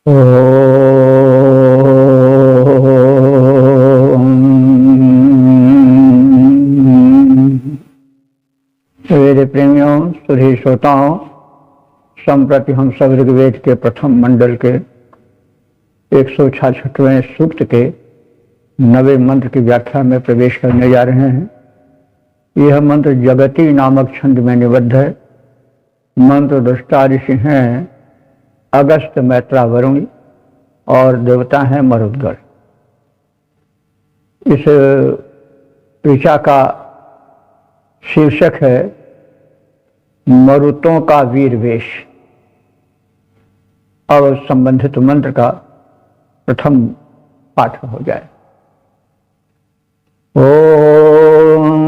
वेद प्रेमियों, सुधी श्रोताओं, संप्रति हम सब ऋग्वेद के प्रथम मंडल के 166वें सूक्त के 9वें मंत्र की व्याख्या में प्रवेश करने जा रहे हैं। यह मंत्र जगती नामक छंद में निबद्ध है। मंत्र दृष्टा ऋषि हैं अगस्त, मैत्रा, वरुण और देवता हैं मरुद्गण। इस ऋचा का शीर्षक है मरुतों का वीर वेश। और संबंधित मंत्र का प्रथम पाठ हो जाए। ओम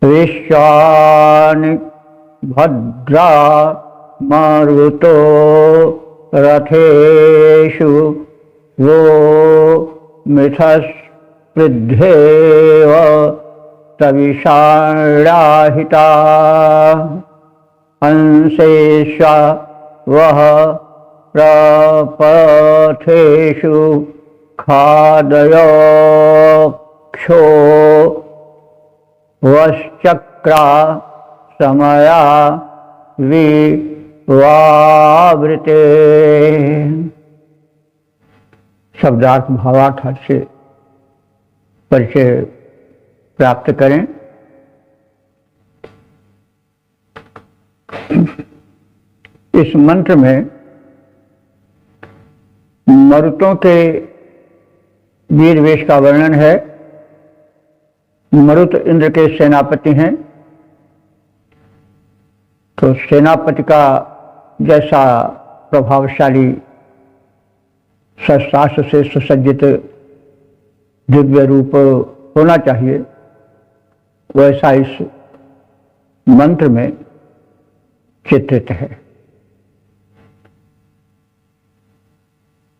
विश्वान भद्रा मरुतो रथेषु वो मिथस्पृद्धेव तविषाणाहिता अंशेषा वह प्रपथेषु खादयो क्षो वश्चक्रा समया विवावृते। शब्दार्थ भावार्थ से परिचय प्राप्त करें। इस मंत्र में मरुतों के वीर वेश का वर्णन है। मरुत इंद्र के सेनापति हैं, तो सेनापति का जैसा प्रभावशाली शस्त्रास्त्र से सुसज्जित दिव्य रूप होना चाहिए, वैसा इस मंत्र में चित्रित है।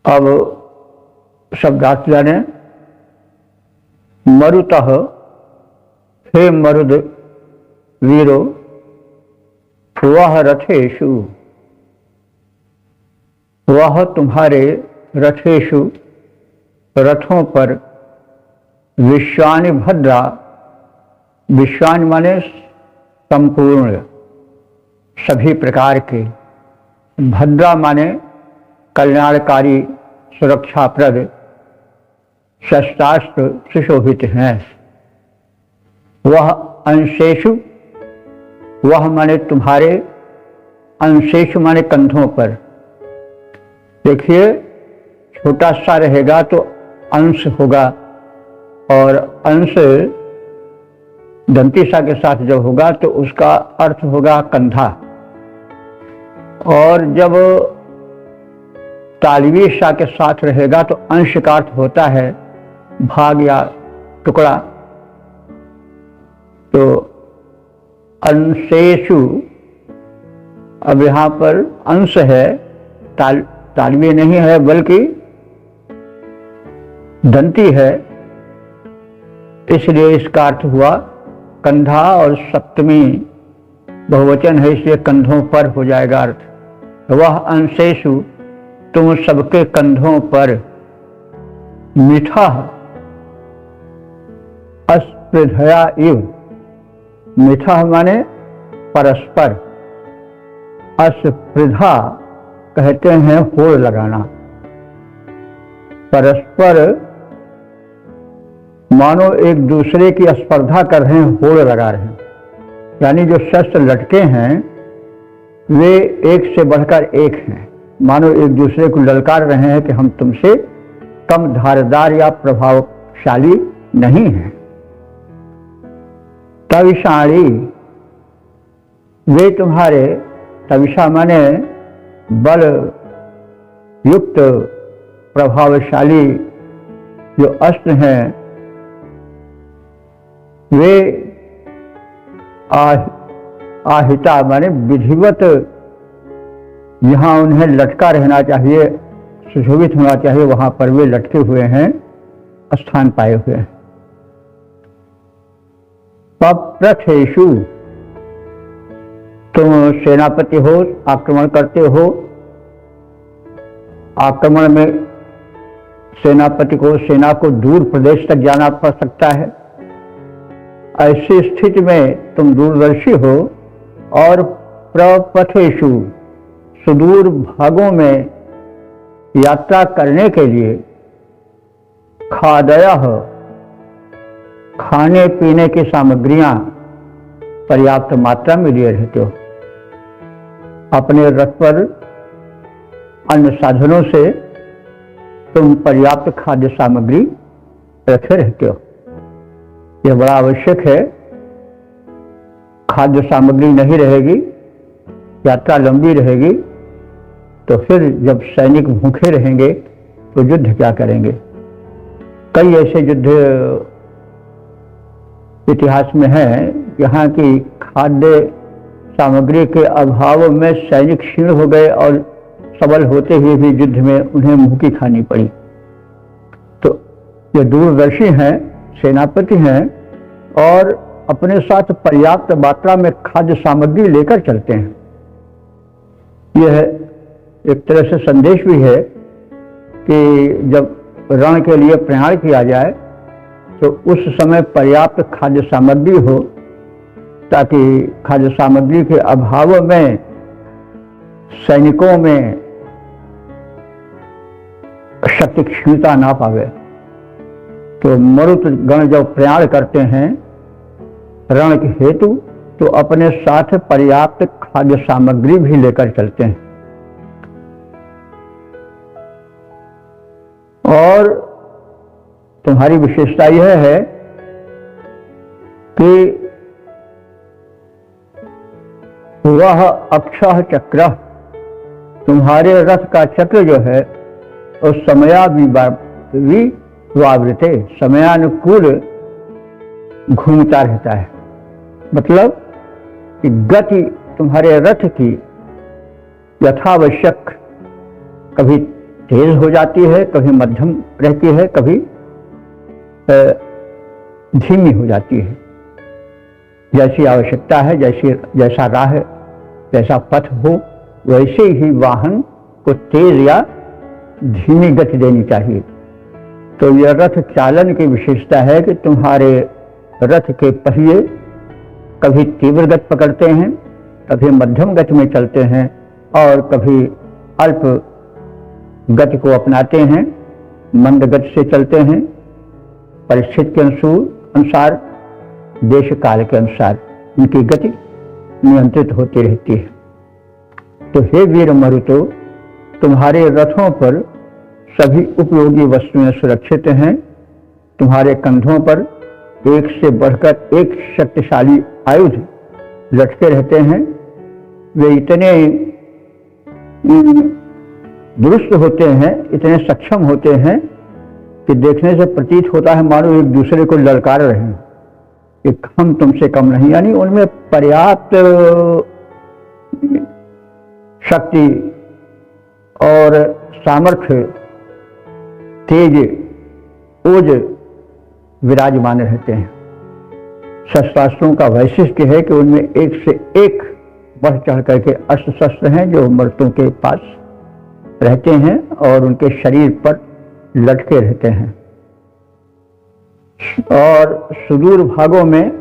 अब शब्दार्थ जाने। मरुतः, हे मरुद वीरो, वह रथेषु, वह तुम्हारे रथेषु रथों पर, विश्वानि भद्रा, विश्वान माने संपूर्ण सभी प्रकार के, भद्रा माने कल्याणकारी सुरक्षाप्रद शस्त्रास्त्र सुशोभित हैं। वह अंशेषु, वह माने तुम्हारे, अंशेषु माने कंधों पर। देखिए, छोटा सा रहेगा तो अंश होगा, और अंश दंती सा के साथ जब होगा तो उसका अर्थ होगा कंधा। और जब तालवी सा के साथ रहेगा तो अंश का अर्थ होता है भाग या टुकड़ा। तो अंशेषु, अब यहाँ पर अंश है, तालवी नहीं है बल्कि दंती है, इसलिए इसका अर्थ हुआ कंधा, और सप्तमी बहुवचन है इसलिए कंधों पर हो जाएगा अर्थ। वह अंशेषु, तुम सबके कंधों पर, मिठा अस्पृधया इव, मिठा माने परस्पर, अस्पृधा कहते हैं होड़ लगाना। परस्पर मानो एक दूसरे की स्पर्धा कर रहे हैं, होड़ लगा रहे हैं। यानी जो शस्त्र लटके हैं वे एक से बढ़कर एक हैं, मानो एक दूसरे को ललकार रहे हैं कि हम तुमसे कम धारदार या प्रभावशाली नहीं हैं। तविषाणी, वे तुम्हारे, तविषा माने बल युक्त प्रभावशाली जो अस्त्र हैं, वे आहिता माने विधिवत, जहां उन्हें लटका रहना चाहिए, सुशोभित होना चाहिए, वहां पर वे लटके हुए हैं, स्थान पाए हुए हैं। पप्रथेषु, तुम सेनापति हो, आक्रमण करते हो, आक्रमण में सेना को दूर प्रदेश तक जाना पड़ सकता है। ऐसी स्थिति में तुम दूरदर्शी हो और प्रपथेषु सुदूर भागों में यात्रा करने के लिए खादयः खाने पीने की सामग्रियां पर्याप्त मात्रा में लिए रहते हो। अपने रथ पर अन्य साधनों से तुम पर्याप्त खाद्य सामग्री रखे रहते हो। यह बड़ा आवश्यक है। खाद्य सामग्री नहीं रहेगी, यात्रा लंबी रहेगी, तो फिर जब सैनिक भूखे रहेंगे तो युद्ध क्या करेंगे। कई ऐसे युद्ध इतिहास में हैं जहाँ की खाद्य सामग्री के अभाव में सैनिक क्षीण हो गए और सबल होते हुए भी युद्ध में उन्हें मुँह खानी पड़ी। तो ये दूरदर्शी हैं, सेनापति हैं और अपने साथ पर्याप्त मात्रा में खाद्य सामग्री लेकर चलते हैं। यह एक तरह से संदेश भी है कि जब रण के लिए प्रयाण किया जाए तो उस समय पर्याप्त खाद्य सामग्री हो, ताकि खाद्य सामग्री के अभाव में सैनिकों में शक्ति क्षीणता ना पावे। तो मरुत गण जब प्रयाण करते हैं रण के हेतु तो अपने साथ पर्याप्त खाद्य सामग्री भी लेकर चलते हैं। और तुम्हारी विशेषता यह है कि वह अक्षः चक्र, तुम्हारे रथ का चक्र जो है और समयावृते समयानुकूल घूमता रहता है। मतलब कि गति तुम्हारे रथ की यथावश्यक कभी तेज हो जाती है, कभी मध्यम रहती है, कभी धीमी हो जाती है। जैसी आवश्यकता है, जैसा राह, जैसा पथ हो, वैसे ही वाहन को तेज या धीमी गति देनी चाहिए। तो यह रथ चालन की विशेषता है कि तुम्हारे रथ के पहिए कभी तीव्र गति पकड़ते हैं, कभी मध्यम गति में चलते हैं और कभी अल्प गति को अपनाते हैं, मंद गति से चलते हैं। परिस्थिति के अनुसार, देश काल के अनुसार उनकी गति नियंत्रित होती रहती है। तो हे वीर मरुतो, तुम्हारे रथों पर सभी उपयोगी वस्तुएं सुरक्षित हैं। तुम्हारे कंधों पर एक से बढ़कर एक शक्तिशाली आयुध लटके रहते हैं। वे इतने दुरुस्त होते हैं, इतने सक्षम होते हैं कि देखने से प्रतीत होता है मानो एक दूसरे को ललकार रहे हैं कि हम तुमसे कम नहीं। यानी उनमें पर्याप्त शक्ति और सामर्थ्य, तेज, ओज विराजमान रहते हैं। शस्त्रास्त्रों का वैशिष्ट्य है कि उनमें एक से एक बढ़ चढ़ करके अस्त्र शस्त्र हैं जो मर्दों के पास रहते हैं और उनके शरीर पर लटके रहते हैं। और सुदूर भागों में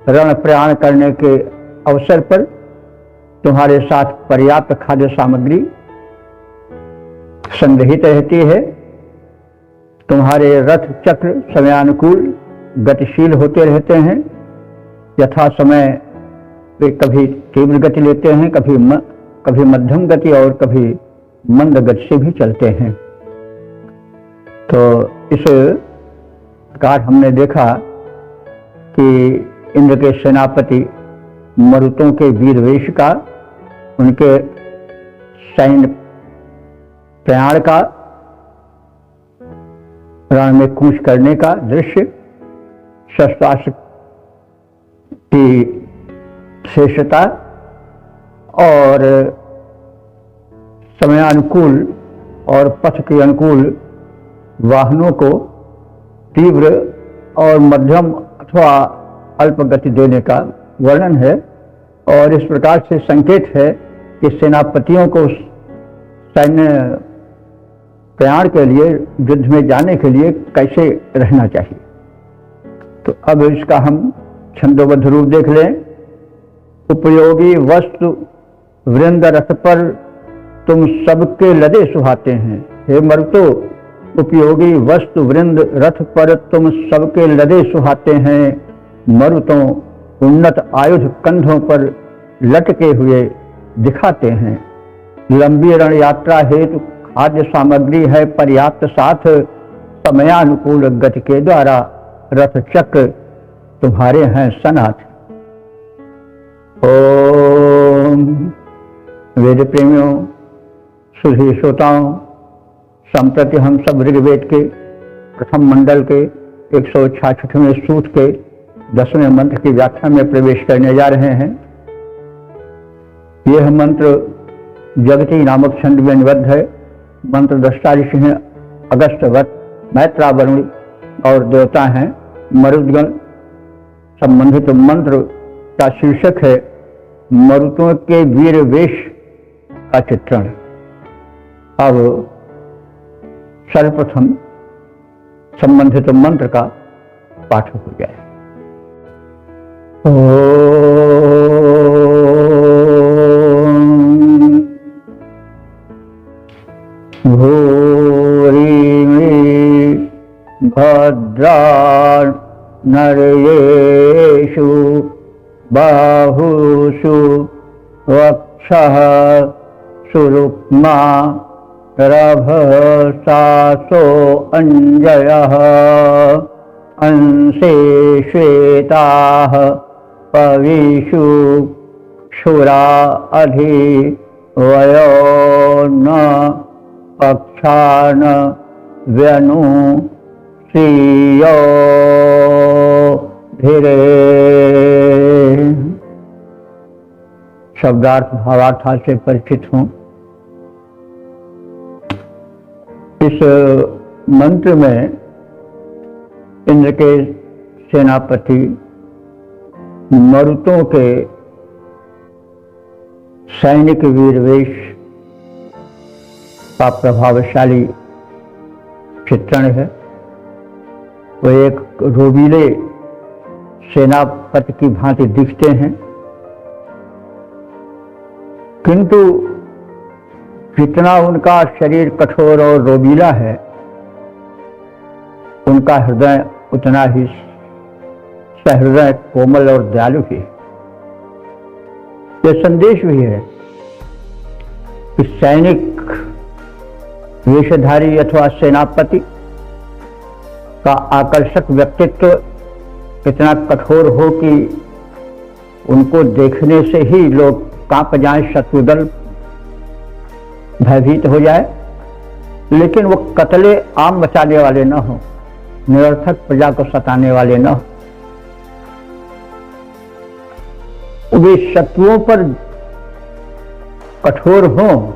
रण प्रयाण करने के अवसर पर तुम्हारे साथ पर्याप्त खाद्य सामग्री संग्रहित रहती है। तुम्हारे रथ चक्र समयानुकूल गतिशील होते रहते हैं। यथा समय वे कभी तीव्र गति लेते हैं, कभी मध्यम गति और कभी मंद गति से भी चलते हैं। तो इस प्रकार हमने देखा कि इंद्र के सेनापति मरुतों के वीरवेश का, उनके सैन्य प्रयाण का, रण में कूच करने का दृश्य, शस्त्रास्त्र की श्रेष्ठता और समयानुकूल और पथ के अनुकूल वाहनों को तीव्र और मध्यम अथवा अल्प गति देने का वर्णन है। और इस प्रकार से संकेत है कि सेनापतियों को सैन्य प्रयाण के लिए, युद्ध में जाने के लिए कैसे रहना चाहिए। तो अब इसका हम छंदोबद्ध रूप देख लें। उपयोगी वस्तु वृंद रथ पर तुम सबके लदे सुहाते हैं। हे मरुतो, उपयोगी वस्तु वृंद रथ पर तुम सबके लदे सुहाते हैं। मरुतों उन्नत आयुध कंधों पर लटके हुए दिखाते हैं। लंबी रण यात्रा हेतु खाद्य सामग्री है पर्याप्त, साथ समयानुकूल गति के द्वारा रथ चक्र तुम्हारे हैं सनाथ। ओम। वेद प्रेमियों, सुधी श्रोताओं, संप्रति हम सब ऋग्वेद के प्रथम मंडल के 166वें सूक्त के 10वें मंत्र की व्याख्या में प्रवेश करने जा रहे हैं। यह मंत्र जगती नामक छंद में निबद्ध है। मंत्र दृष्टा ऋषि हैं अगस्त्यवत, मैत्रावरुण और देवता हैं मरुदगण। संबंधित मंत्र का शीर्षक है मरुतों के वीर वेश का चित्रण। अब सर्वप्रथम संबंधित मंत्र का पाठ हो जाए। भूरि भद्रा नरेषु बाहुषु वक्षः सुरुक्मा रभसासो अंजयः अंसे श्वेताः पविषु क्षुरा अधि वयो न पक्षान व्यनु श्रियो धीरे। शब्दार्थ भावार्थ से परिचित हूँ। इस मंत्र में इंद्र के सेनापति मरुतों के सैनिक वीरवेश का प्रभावशाली चित्रण है। वो एक रोबीले सेनापति की भांति दिखते हैं, किंतु जितना उनका शरीर कठोर और रोबीला है, उनका हृदय उतना ही सहृदय, कोमल और दयालु भी है। यह संदेश भी है कि सैनिक वेशधारी अथवा सेनापति का आकर्षक व्यक्तित्व इतना कठोर हो कि उनको देखने से ही लोग कांप जाएं, शत्रुदल भयभीत हो जाए, लेकिन वो कत्ले आम मचाने वाले न हो, निरर्थक प्रजा को सताने वाले न हो। वे शत्रुओं पर कठोर हों,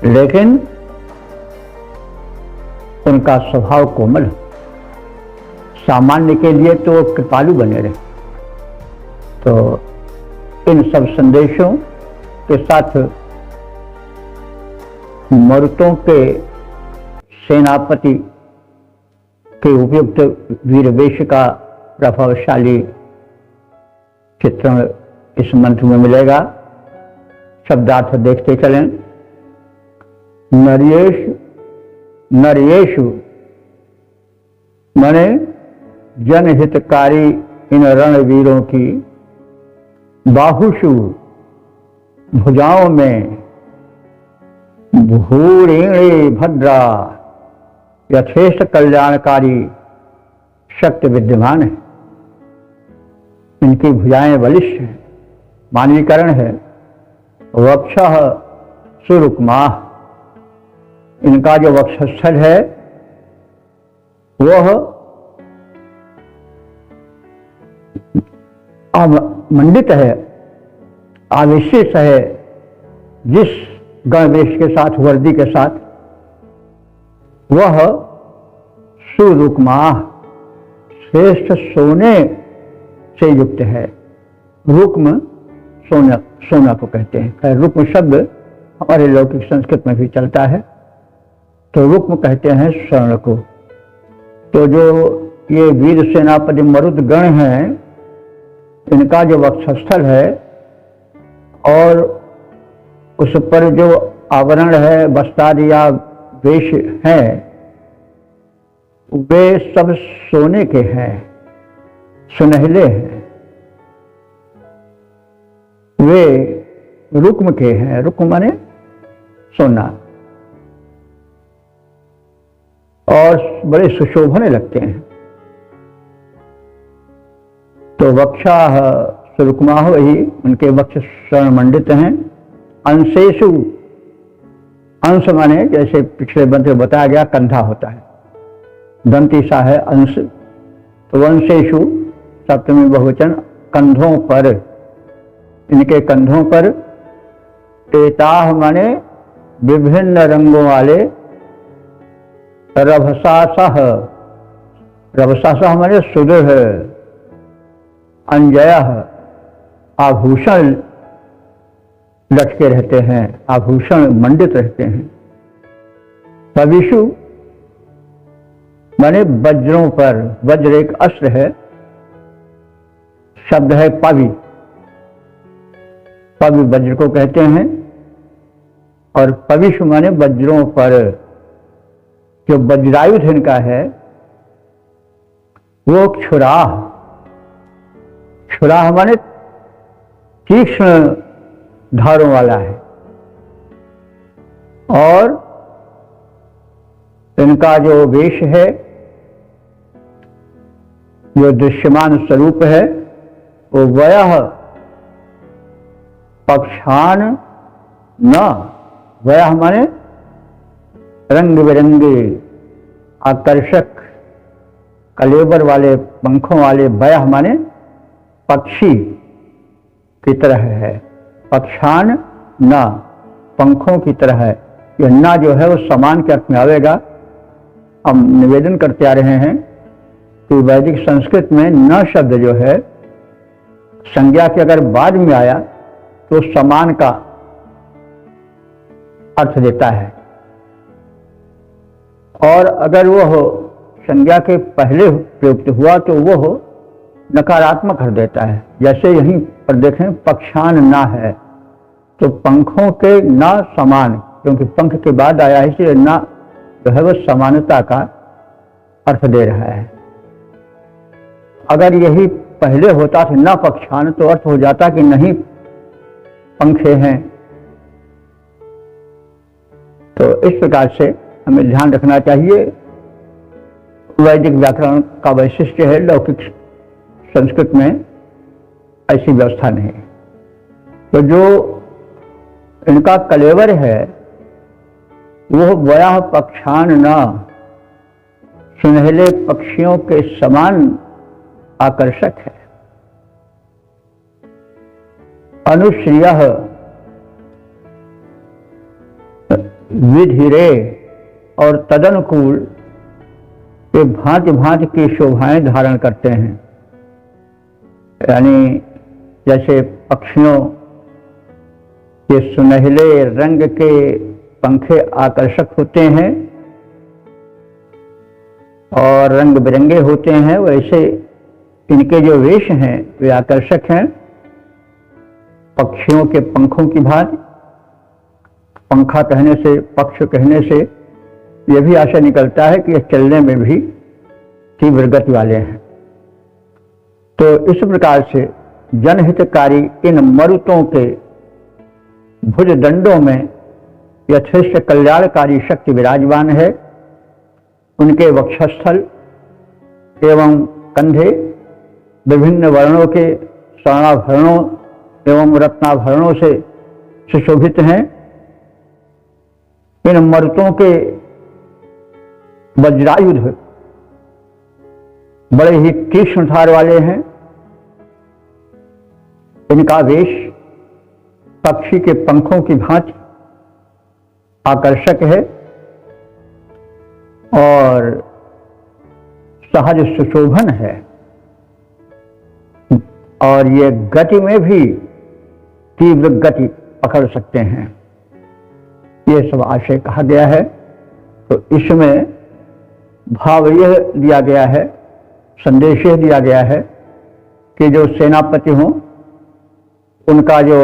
लेकिन उनका स्वभाव कोमल हो। सामान्य के लिए तो कृपालु बने रहे। तो इन सब संदेशों के साथ मरुतों के सेनापति के उपयुक्त वीरवेश का प्रभावशाली चित्रण इस मंत्र में मिलेगा। शब्दार्थ देखते चलें। नरेषु माने जनहितकारी इन रणवीरों की, बाहुषु भुजाओं में, भूरिणी भद्रा यथेष्ट कल्याणकारी शक्ति विद्यमान है। इनकी भुजाएं बलिष्ठ हैं, मानवीकरण है। वक्षः सुरुक्माः, इनका जो वक्षस्थल है वह मंडित है, आवेशित है, जिस गणवेश के साथ, वर्दी के साथ, वह सुरुक्माः श्रेष्ठ सोने से युक्त है। रुक्म सोना, सोना को कहते हैं। खैर रुक्म शब्द हमारे लौकिक संस्कृत में भी चलता है, तो रुक्म कहते हैं स्वर्ण को। तो जो ये वीर सेनापति मरुदगण हैं, इनका जो वक्षस्थल है और उस पर जो आवरण है, वस्त्राद या वेश है, वे सब सोने के हैं, सुनहले हैं। वे रुक्म के हैं, रुक्म माने सोना, और बड़े सुशोभने लगते हैं। तो वक्षा सुरुक्मा वही, उनके वक्ष स्वर्ण मंडित हैं। अंशेषु, अंश माने जैसे पिछले मंत्र में बताया गया कंधा होता है, दंतिसा है अंश, तो वंशेषु सप्तमी बहुवचन, कंधों पर, इनके कंधों पर। एताह माने विभिन्न रंगों वाले, रभसासह, रभसासह माने सुदृढ़, अंजयः आभूषण लटके रहते हैं, आभूषण मंडित रहते हैं। पविषु माने वज्रों पर, वज्र एक अस्त्र है, शब्द है पवि, पवि वज्र को कहते हैं। और पविषु माने वज्रों पर, जो वज्रायुध इनका है वो क्षुराह, क्षुराह माने तीक्ष्ण धारों वाला है। और इनका जो वेश है, जो दृश्यमान स्वरूप है, वो वयः पक्षान न, वयः माने रंग बिरंगे आकर्षक कलेबर वाले पंखों वाले, वयः माने पक्षी की तरह है, पक्षान न, पंखों की तरह है। यह न जो है वो समान के अर्थ में आवेगा। हम निवेदन करते आ रहे हैं कि वैदिक संस्कृत में न शब्द जो है संज्ञा के अगर बाद में आया तो समान का अर्थ देता है, और अगर वह संज्ञा के पहले प्रयुक्त हुआ तो वह नकारात्मक अर्थ देता है। जैसे यहीं पर देखें पक्षान ना है, तो पंखों के ना समान, क्योंकि पंख के बाद आया है इसलिए ना जो है वह समानता का अर्थ दे रहा है। अगर यही पहले होता था ना पक्षान, तो अर्थ हो जाता कि नहीं पंखे हैं। तो इस प्रकार से हमें ध्यान रखना चाहिए। वैदिक व्याकरण का वैशिष्ट्य है, लौकिक संस्कृत में ऐसी व्यवस्था नहीं। तो जो इनका कलेवर है वो वयः पक्षान न, सुनहले पक्षियों के समान आकर्षक है। अनुश्रियः विधिरे, और तदनुकूल ये भांति भांति की शोभाएं धारण करते हैं। यानी जैसे पक्षियों के सुनहले रंग के पंखे आकर्षक होते हैं और रंग बिरंगे होते हैं, वैसे इनके जो वेश हैं वे आकर्षक हैं, पक्षियों के पंखों की भांति। पंखा कहने से, पक्ष कहने से यह भी आशा निकलता है कि यह चलने में भी तीव्र गति वाले हैं। तो इस प्रकार से जनहितकारी इन मरुतों के भुजदंडों में यथेष्ट कल्याणकारी शक्ति विराजमान है। उनके वक्षस्थल एवं कंधे विभिन्न वर्णों के स्वर्णाभरणों एवं रत्नाभरणों से सुशोभित हैं। इन मरुतों के वज्रायुध बड़े ही तीक्ष्ण धार वाले हैं। इनका वेश पक्षी के पंखों की भांति आकर्षक है और सहज सुशोभन है, और ये गति में भी तीव्र गति पकड़ सकते हैं। ये सब आशय कहा गया है। तो इसमें भाव यह दिया गया है, संदेश यह दिया गया है कि जो सेनापति हों उनका जो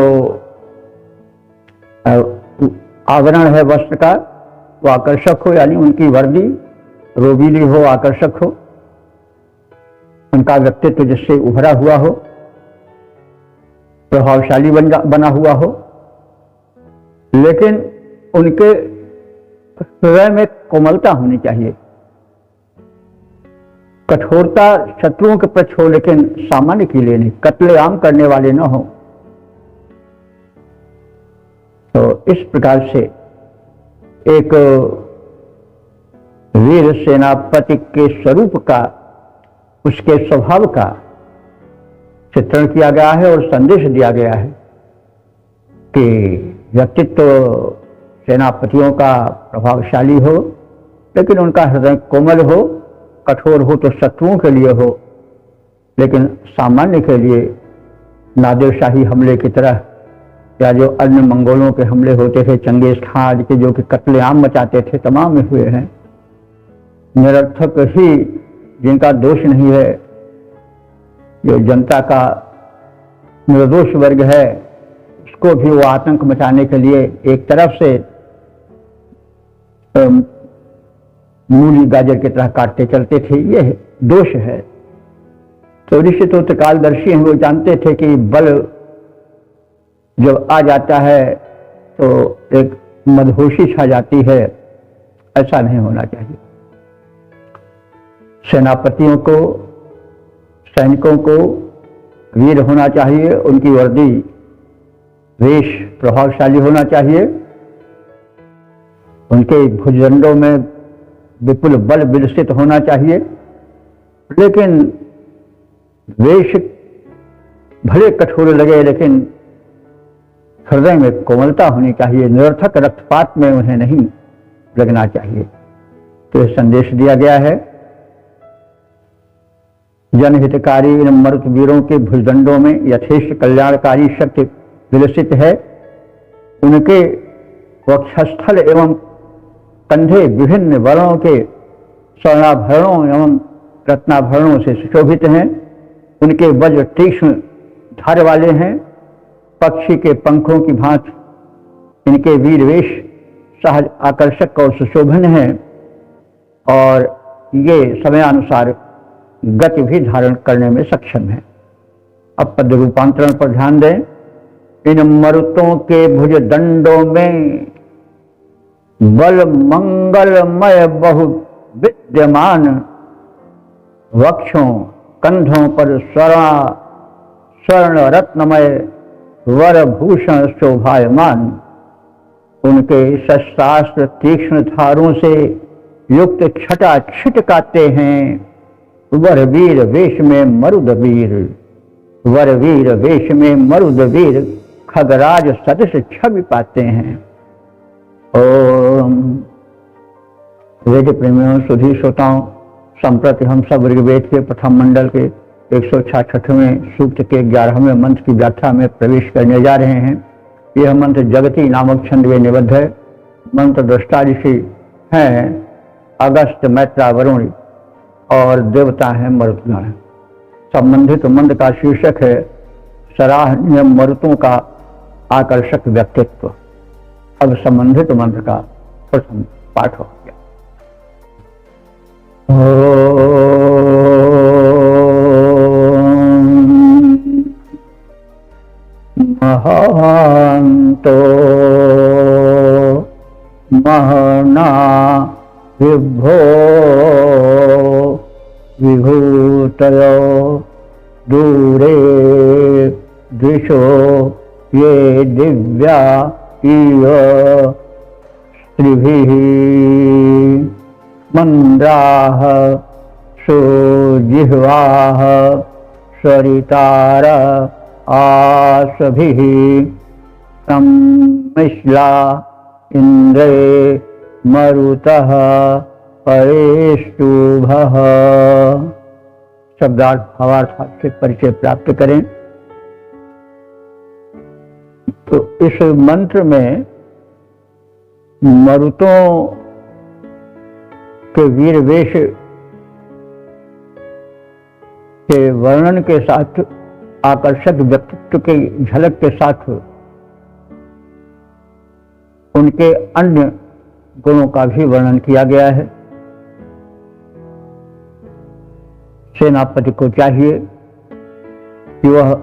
आवरण है वस्त्र का वो आकर्षक हो, यानी उनकी वर्दी रोबीली हो, आकर्षक हो, उनका व्यक्तित्व जिससे उभरा हुआ हो, प्रभावशाली बना हुआ हो, लेकिन उनके हृदय में कोमलता होनी चाहिए। कठोरता शत्रुओं के प्रति हो, लेकिन सामान्य के लिए नहीं, कत्लेआम करने वाले न हो। तो इस प्रकार से एक वीर सेनापति के स्वरूप का, उसके स्वभाव का चित्रण किया गया है और संदेश दिया गया है कि व्यक्तित्व सेनापतियों का प्रभावशाली हो, लेकिन उनका हृदय कोमल हो, कठोर हो तो शत्रुओं के लिए हो, लेकिन सामान्य के लिए नादिरशाही हमले की तरह, या जो अन्य मंगोलों के हमले होते थे, चंगेज खान के जो कि कत्लेआम मचाते थे, तमाम में हुए हैं। निरर्थक ही, जिनका दोष नहीं है, जो जनता का निर्दोष वर्ग है, उसको भी वो आतंक मचाने के लिए एक तरफ से मूली गाजर की तरह काटते चलते थे। यह दोष है। तो ऋषि तो कालदर्शी हैं, वो जानते थे कि बल जब आ जाता है तो एक मदहोशी छा जाती है, ऐसा नहीं होना चाहिए। सेनापतियों को, सैनिकों को वीर होना चाहिए, उनकी वर्दी वेश प्रभावशाली होना चाहिए, उनके भुजदंडों में विपुल बल विकसित होना चाहिए, लेकिन वेश भले कठोर लगे, लेकिन हृदय में कोमलता होनी चाहिए। निरर्थक रक्तपात में उन्हें नहीं लगना चाहिए। तो यह संदेश दिया गया है। जनहितकारी इन मरुत वीरों के भुजदंडों में यथेष्ट कल्याणकारी शक्ति विलसित है। उनके वक्षस्थल एवं कंधे विभिन्न वर्णों के स्वर्णाभरणों एवं रत्नाभरणों से सुशोभित हैं। उनके वज्र तीक्ष्ण धार वाले हैं, पक्षी के पंखों की भांति इनके वीर वेश सहज आकर्षक और सुशोभन है, और ये समयानुसार गति भी धारण करने में सक्षम है। अब पद रूपांतरण पर ध्यान दें। इन मरुतों के भुजदंडों में बल मंगलमय बहु विद्यमान, वक्षों कंधों पर स्वर्ण रत्नमय वर भूषण शोभायमान। उनके शस्त्रास्त्र तीक्ष्ण धारों से युक्त छटा छिटकाते हैं। वरवीर वेश में मरुदवीर, वरवीर वेश में मरुदवीर खगराज सदृश छवि पाते हैं। ओम वेद प्रेमियों, सुधी श्रोताओं, संप्रति हम सब ऋग्वेद के प्रथम मंडल के 166वें सूक्त के 11वें मंत्र की व्याख्या में प्रवेश करने जा रहे हैं। यह मंत्र जगती नामक छंद में निबद्ध है। मंत्र दृष्टा ऋषि हैं अगस्त, मैत्रा, वरुण और देवता हैं मरुतगण। संबंधित मंत्र का शीर्षक है सराहनीय मरुतों का आकर्षक व्यक्तित्व। अब संबंधित मंत्र का प्रथम पाठ हो गया। महान्तो महना विभो विभूतयो दूरे द्विषो ये दिव्या इव स्त्रिभिः मंद्राः सुजिह्वाः स्वरितार आसभिः सम्मिश्ला इंद्रे मरुतः परेष्टुभः। शब्दार्थ भावार्थ से परिचय प्राप्त करें। तो इस मंत्र में मरुतों के वीर वेश के वर्णन के साथ आकर्षक व्यक्तित्व के झलक के साथ उनके अन्य गुणों का भी वर्णन किया गया है। सेनापति को चाहिए कि वह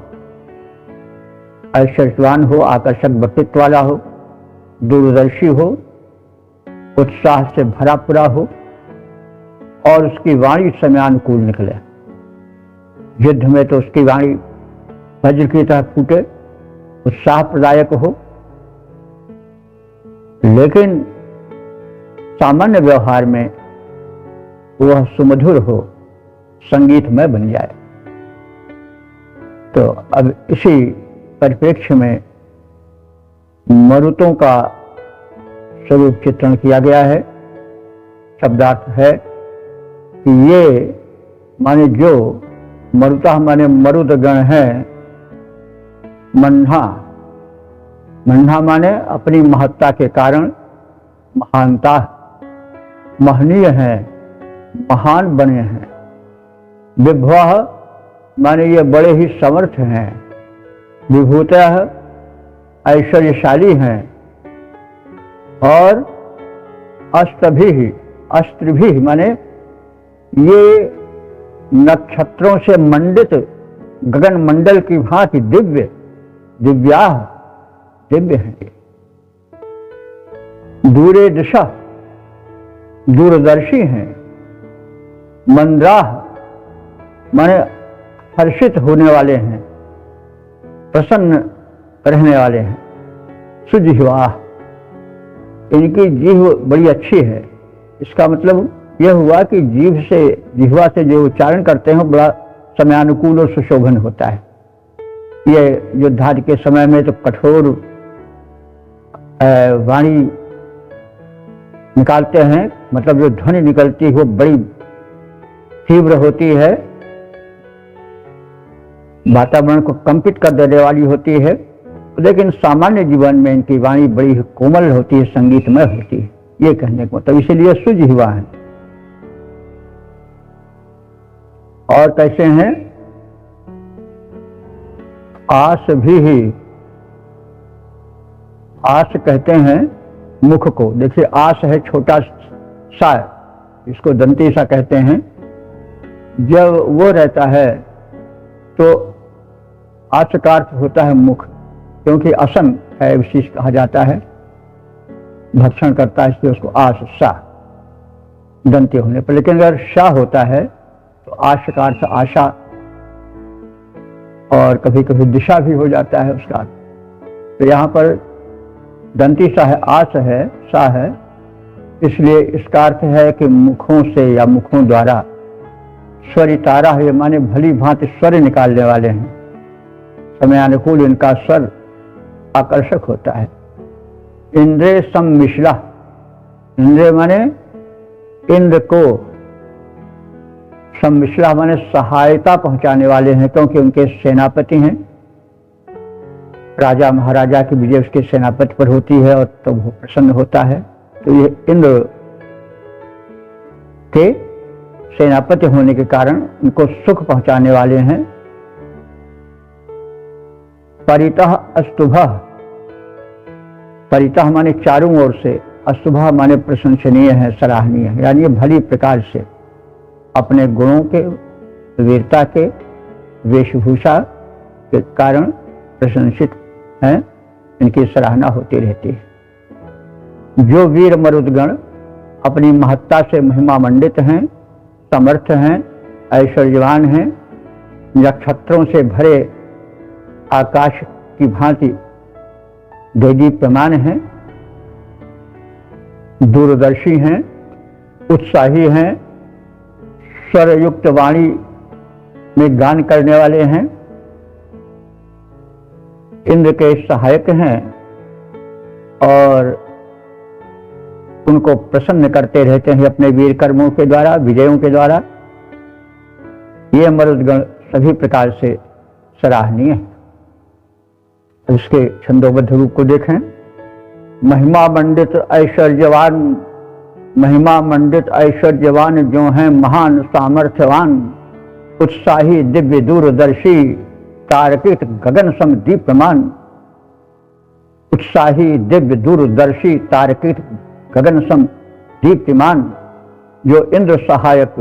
ऐश्वर्यवान हो, आकर्षक व्यक्तित्व वाला हो, दूरदर्शी हो, उत्साह से भरा पूरा हो और उसकी वाणी समयानुकूल निकले। युद्ध में तो उसकी वाणी वज्र की तरह फूटे, उत्साह प्रदायक हो, लेकिन सामान्य व्यवहार में वह सुमधुर हो, संगीतमय बन जाए। तो अब इसी परिप्रेक्ष्य में मरुतों का स्वरूप चित्रण किया गया है। शब्दार्थ है कि ये माने जो मरुता माने मरुदगण है, मन्हा, मन्हा माने अपनी महत्ता के कारण महानता, महनीय है, महान बने हैं। विभव माने ये बड़े ही समर्थ हैं, विभूतः ऐश्वर्यशाली हैं, और अस्त्र भी माने ये नक्षत्रों से मंडित गगन मंडल की भांति दिव्य हैं। दूरे दिशा दूरदर्शी हैं। मंद्राह माने हर्षित होने वाले हैं, प्रसन्न रहने वाले हैं। सुजिह्वा, इनकी जीभ बड़ी अच्छी है। इसका मतलब यह हुआ कि जिह्वा से जो उच्चारण करते हैं बड़ा समयानुकूल और सुशोभन होता है। ये युद्धादि के समय में तो कठोर वाणी निकालते हैं, मतलब जो ध्वनि निकलती है वो बड़ी तीव्र होती है, वातावरण को कंपित कर देने वाली होती है। लेकिन सामान्य जीवन में इनकी वाणी बड़ी कोमल होती है, संगीतमय होती है, ये कहने को मतलब इसीलिए सुजिह्वा है। और कैसे हैं? आस भी, आस कहते हैं मुख को। देखिए आस है छोटा सा, इसको दंती सा कहते हैं। जब वो रहता है तो आस का अर्थ होता है मुख, क्योंकि असम है विशेष कहा जाता है, भक्षण करता है, इसलिए उसको आस सा दंती होने पर। लेकिन अगर शाह होता है तो आश का अर्थ आशा, और कभी कभी दिशा भी हो जाता है उसका। तो यहाँ पर दंती सा है, आस है, सा है, इसलिए इसका अर्थ है कि मुखों से या मुखों द्वारा स्वरितारा है, माने भली भांति स्वर निकालने वाले हैं। समयानुकूल इनका स्वर आकर्षक होता है। इंद्र सम्मिश्ला, इंद्र माने इंद्र को, सम्मिश्ला माने सहायता पहुंचाने वाले हैं, क्योंकि उनके सेनापति हैं। राजा महाराजा की विजय उसके सेनापति पर होती है और तो वो प्रसन्न होता है। तो ये इंद्र के सेनापति होने के कारण उनको सुख पहुंचाने वाले हैं। परितः अस्तुभः, परितः माने चारों ओर से, अस्तुभः माने प्रशंसनीय है, सराहनीय है, यानी भली प्रकार से अपने गुणों के, वीरता के, वेशभूषा के कारण प्रशंसित हैं, इनकी सराहना होती रहती है। जो वीर मरुदगण अपनी महत्ता से महिमा मंडित हैं, समर्थ हैं, ऐश्वर्यवान हैं, नक्षत्रों से भरे आकाश की भांति देदीप्यमान हैं, दूरदर्शी हैं, उत्साही हैं, स्वरयुक्त वाणी में गान करने वाले हैं, इंद्र के सहायक हैं और उनको प्रसन्न करते रहते हैं अपने वीर कर्मों के द्वारा, विजयों के द्वारा। ये मरुदगण सभी प्रकार से सराहनीय है। इसके छंदोबद्ध रूप को देखें। महिमा मंडित ऐश्वर्यवान, महिमा मंडित ऐश्वर्यवान जो हैं महान सामर्थ्यवान, उत्साही दिव्य दूरदर्शी तारकित गगन सम दीप्यमान। उत्साही दिव्य दूरदर्शी तारकित गगन सम दीप्यमान, जो इंद्र सहायक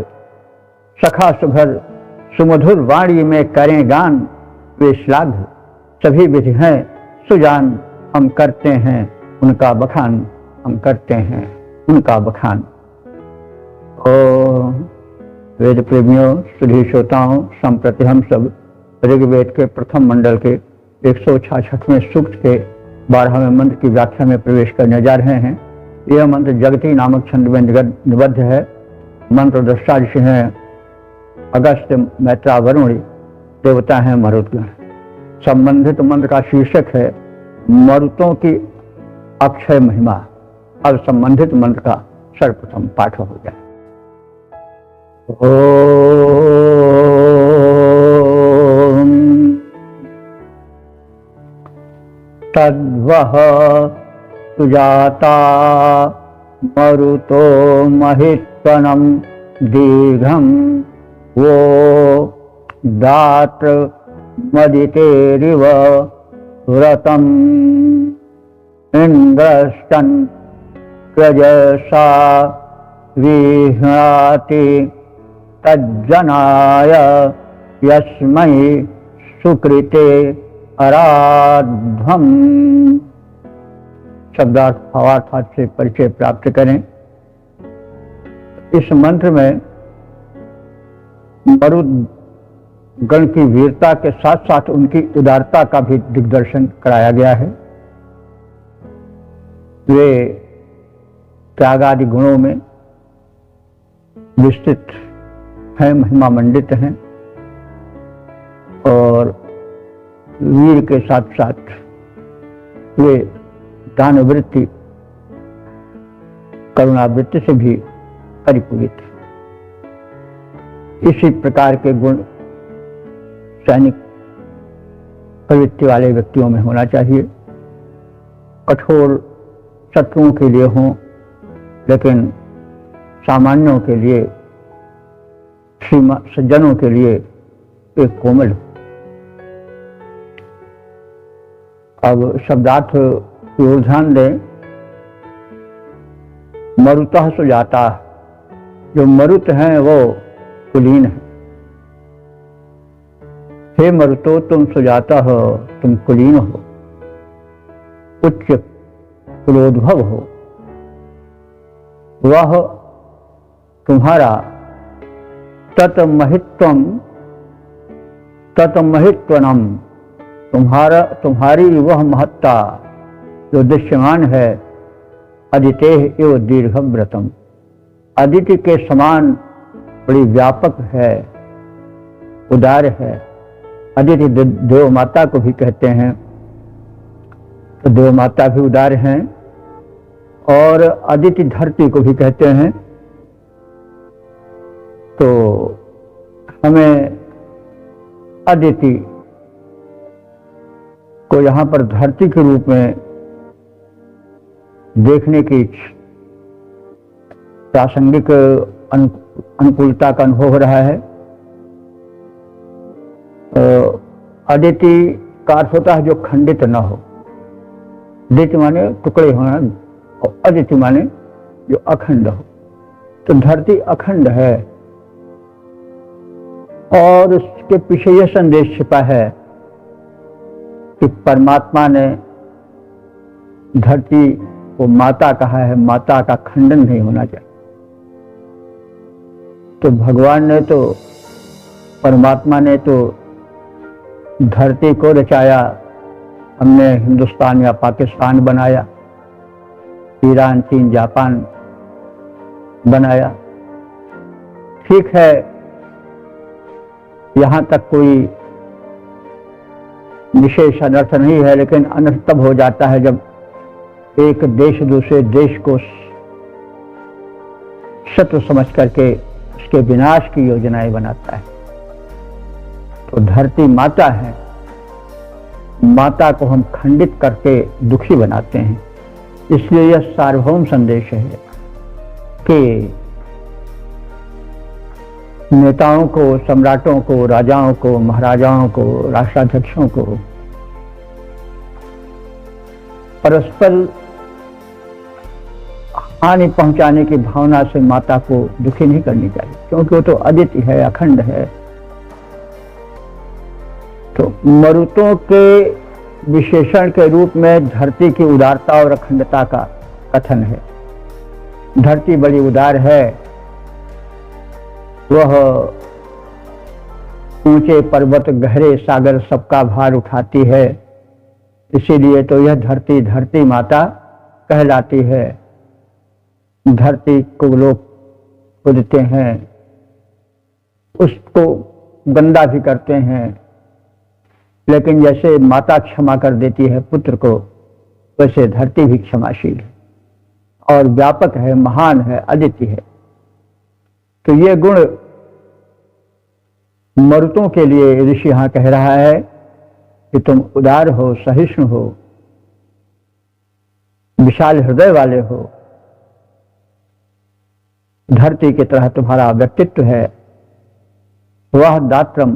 सखा सुभर सुमधुर वाणी में करें गान। वे श्लाघ्य सभी विधि हैं सुजान, हम करते हैं उनका बखान, हम करते हैं उनका बखान। ओ वेद प्रेमियों, सुधी श्रोताओं, संप्रति हम सब ऋग्वेद के प्रथम मंडल के 166वें सूक्त के 12वें मंत्र की व्याख्या में प्रवेश करने जा रहे हैं। यह मंत्र जगती नामक छंद में निबद्ध है। मंत्र दृष्टा ऋषि हैं अगस्त्य, मैत्रा, वरुण, देवता हैं मरुतगण। संबंधित मंत्र का शीर्षक है मरुतों की अक्षय महिमा। अब संबंधित मंत्र का सर्वप्रथम पाठ हो जाए। ओम तद्वः सुजाता मरुतो महित्वनं दीर्घं वो दात्र मदितेरिव व्रतम् इंद्रस्तन प्रजसा विह्णाति तज्जनाय यस्मै सुकृते आराध्वम्। शब्दार्थ भावार्थ से परिचय प्राप्त करें। इस मंत्र में मरुद गण की वीरता के साथ साथ उनकी उदारता का भी दिग्दर्शन कराया गया है। वे त्याग आदि गुणों में विस्तृत हैं, महिमा मंडित हैं और वीर के साथ साथ वे दानवृत्ति करुणावृत्ति से भी परिपूरित है। इसी प्रकार के गुण सैनिक प्रवृत्ति वाले व्यक्तियों में होना चाहिए। कठोर शत्रुओं के लिए हों, लेकिन सामान्यों के लिए, सज्जनों के लिए एक कोमल। अब शब्दार्थ की ओर ध्यान दें। मरुतः सुजाता, जो मरुत हैं वो कुलीन है। हे मरुतो, तुम सुजाता हो, तुम कुलीन हो, उच्च कुलोद्भव हो। वह तुम्हारा तत्महित्वनम, तुम्हारी वह महत्ता जो दृश्यमान है। अदितेः एव दीर्घम व्रतम, अदिति के समान बड़ी व्यापक है, उदार है। अदिति देव माता को भी कहते हैं, तो देव माता भी उदार हैं। और अदिति धरती को भी कहते हैं। तो हमें अदिति को यहाँ पर धरती के रूप में देखने की प्रासंगिक अनुकूलता का अनुभव हो रहा है। अदिति का अर्थ होता है जो खंडित न हो। दिति माने टुकड़े होना और अदिति माने जो अखंड हो। तो धरती अखंड है और उसके पीछे यह संदेश छिपा है कि परमात्मा ने धरती को माता कहा है। माता का खंडन नहीं होना चाहिए। तो भगवान ने तो, परमात्मा ने तो धरती को रचाया, हमने हिंदुस्तान या पाकिस्तान बनाया, ईरान, चीन, जापान बनाया। ठीक है, यहां तक कोई विशेष अनर्थ नहीं है, लेकिन अनर्थ तब हो जाता है जब एक देश दूसरे देश को शत्रु समझ करके उसके विनाश की योजनाएं बनाता है। तो धरती माता है, माता को हम खंडित करके दुखी बनाते हैं। इसलिए यह सार्वभौम संदेश है कि नेताओं को, सम्राटों को, राजाओं को, महाराजाओं को, राष्ट्राध्यक्षों को परस्पर हानि पहुंचाने की भावना से माता को दुखी नहीं करनी चाहिए, क्योंकि वो तो अद्वितीय है, अखंड है। तो मरुतों के विशेषण के रूप में धरती की उदारता और अखंडता का कथन है। धरती बड़ी उदार है, वह ऊंचे पर्वत, गहरे सागर सबका भार उठाती है। इसीलिए तो यह धरती धरती माता कहलाती है। धरती को लोग पूजते हैं, उसको गंदा भी करते हैं, लेकिन जैसे माता क्षमा कर देती है पुत्र को, वैसे धरती भी क्षमाशील है और व्यापक है, महान है, अद्वितीय है। तो ये गुण मरुतों के लिए ऋषि यहां कह रहा है कि तुम उदार हो, सहिष्णु हो, विशाल हृदय वाले हो। धरती की तरह तुम्हारा व्यक्तित्व है, वह दात्रम,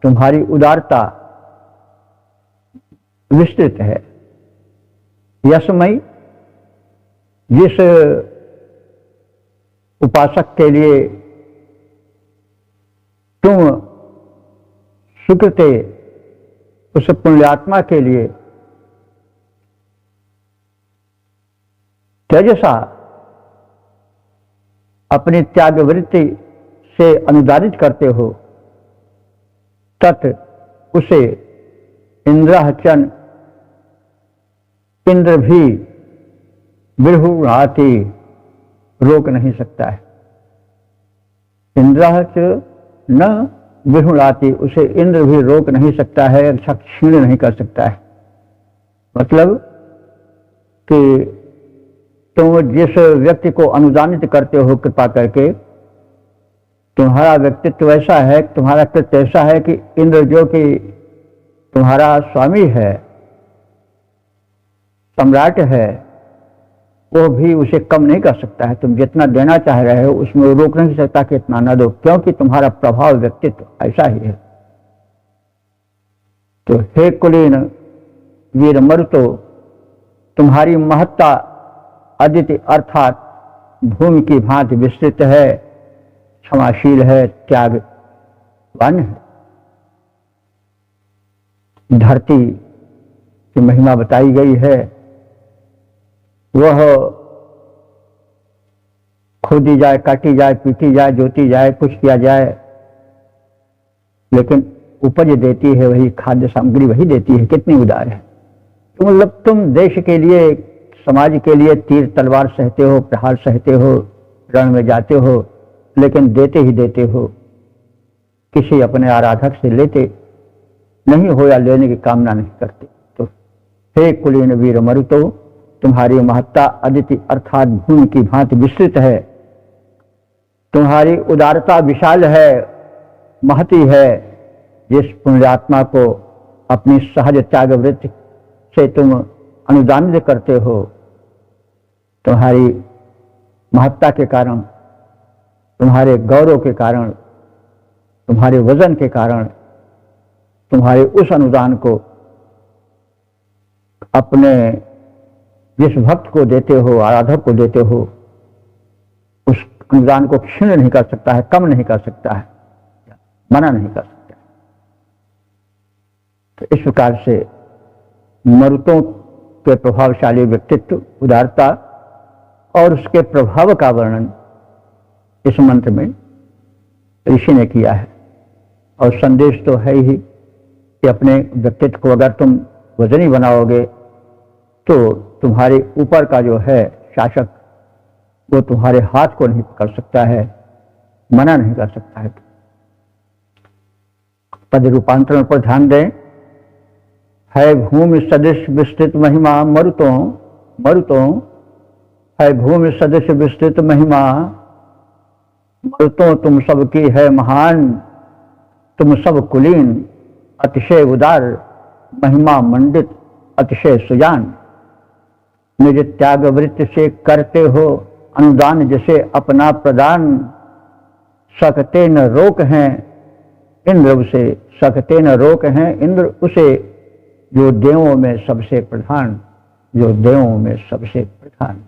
तुम्हारी उदारता विस्तृत है। यशमय, जिस उपासक के लिए तुम सुकृते, उस पुण्यात्मा के लिए तेजसा, अपनी त्याग वृत्ति से अनुदानित करते हो, तत् उसे इंद्रहचन, इंद्र भी विरहुणाति, रोक नहीं सकता है। इंद्रहच न विरहुणाति, उसे इंद्र भी रोक नहीं सकता है, अच्छा क्षीण नहीं कर सकता है। मतलब कि तुम जिस व्यक्ति को अनुदानित करते हो कृपा करके, तुम्हारा व्यक्तित्व ऐसा है, तुम्हारा कृत्य ऐसा है कि इंद्र जो कि तुम्हारा स्वामी है, सम्राट है, वो भी उसे कम नहीं कर सकता है। तुम जितना देना चाह रहे हो उसमें वो रोक नहीं सकता कि इतना ना दो, क्योंकि तुम्हारा प्रभाव, व्यक्तित्व ऐसा ही है। तो हे कुलीन वीर मरुतो, तुम्हारी महत्ता अदिति अर्थात भूमि की भांति विस्तृत है, क्षमाशील है, त्यागवान है। धरती की महिमा बताई गई है, वह खोदी जाए, काटी जाए, पीटी जाए, जोती जाए, कुछ किया जाए, लेकिन उपज देती है वही, खाद्य सामग्री वही देती है। कितनी उदार है। तो मतलब तुम देश के लिए, समाज के लिए तीर तलवार सहते हो, प्रहार सहते हो, रण में जाते हो, लेकिन देते ही देते हो, किसी अपने आराधक से लेते नहीं हो या लेने की कामना नहीं करते। तो हे कुलीन वीर मरुतो, तुम्हारी महत्ता अदिति अर्थात भूमि की भांति विस्तृत है, तुम्हारी उदारता विशाल है, महती है। जिस पुण्यात्मा को अपनी सहज त्याग वृत्ति से तुम अनुदानित करते हो, तुम्हारी महत्ता के कारण, तुम्हारे गौरव के कारण, तुम्हारे वजन के कारण, तुम्हारे उस अनुदान को अपने जिस भक्त को देते हो, आराधक को देते हो, उस अनुदान को क्षीण नहीं कर सकता है, कम नहीं कर सकता है, मना नहीं कर सकता है। तो इस प्रकार से मरुतों के प्रभावशाली व्यक्तित्व, उदारता और उसके प्रभाव का वर्णन इस मंत्र में ऋषि ने किया है। और संदेश तो है ही कि अपने व्यक्तित्व को अगर तुम वजनी बनाओगे तो तुम्हारे ऊपर का जो है शासक, वो तुम्हारे हाथ को नहीं पकड़ सकता है, मना नहीं कर सकता है। पद रूपांतरण पर ध्यान दें। है भूमि सदृश विस्तृत महिमा मरुतों, मरुतों है भूमि सदृश विस्तृत महिमा, मरुतों तुम सबकी है महान, तुम सब कुलीन, अतिशय उदार, महिमा मंडित अतिशय सुजान। निज त्याग वृत्ति से करते हो अनुदान, जैसे अपना प्रदान। सकते न रोक हैं इंद्र उसे, सकते न रोक हैं इंद्र उसे, जो देवों में सबसे प्रधान, जो देवों में सबसे प्रधान।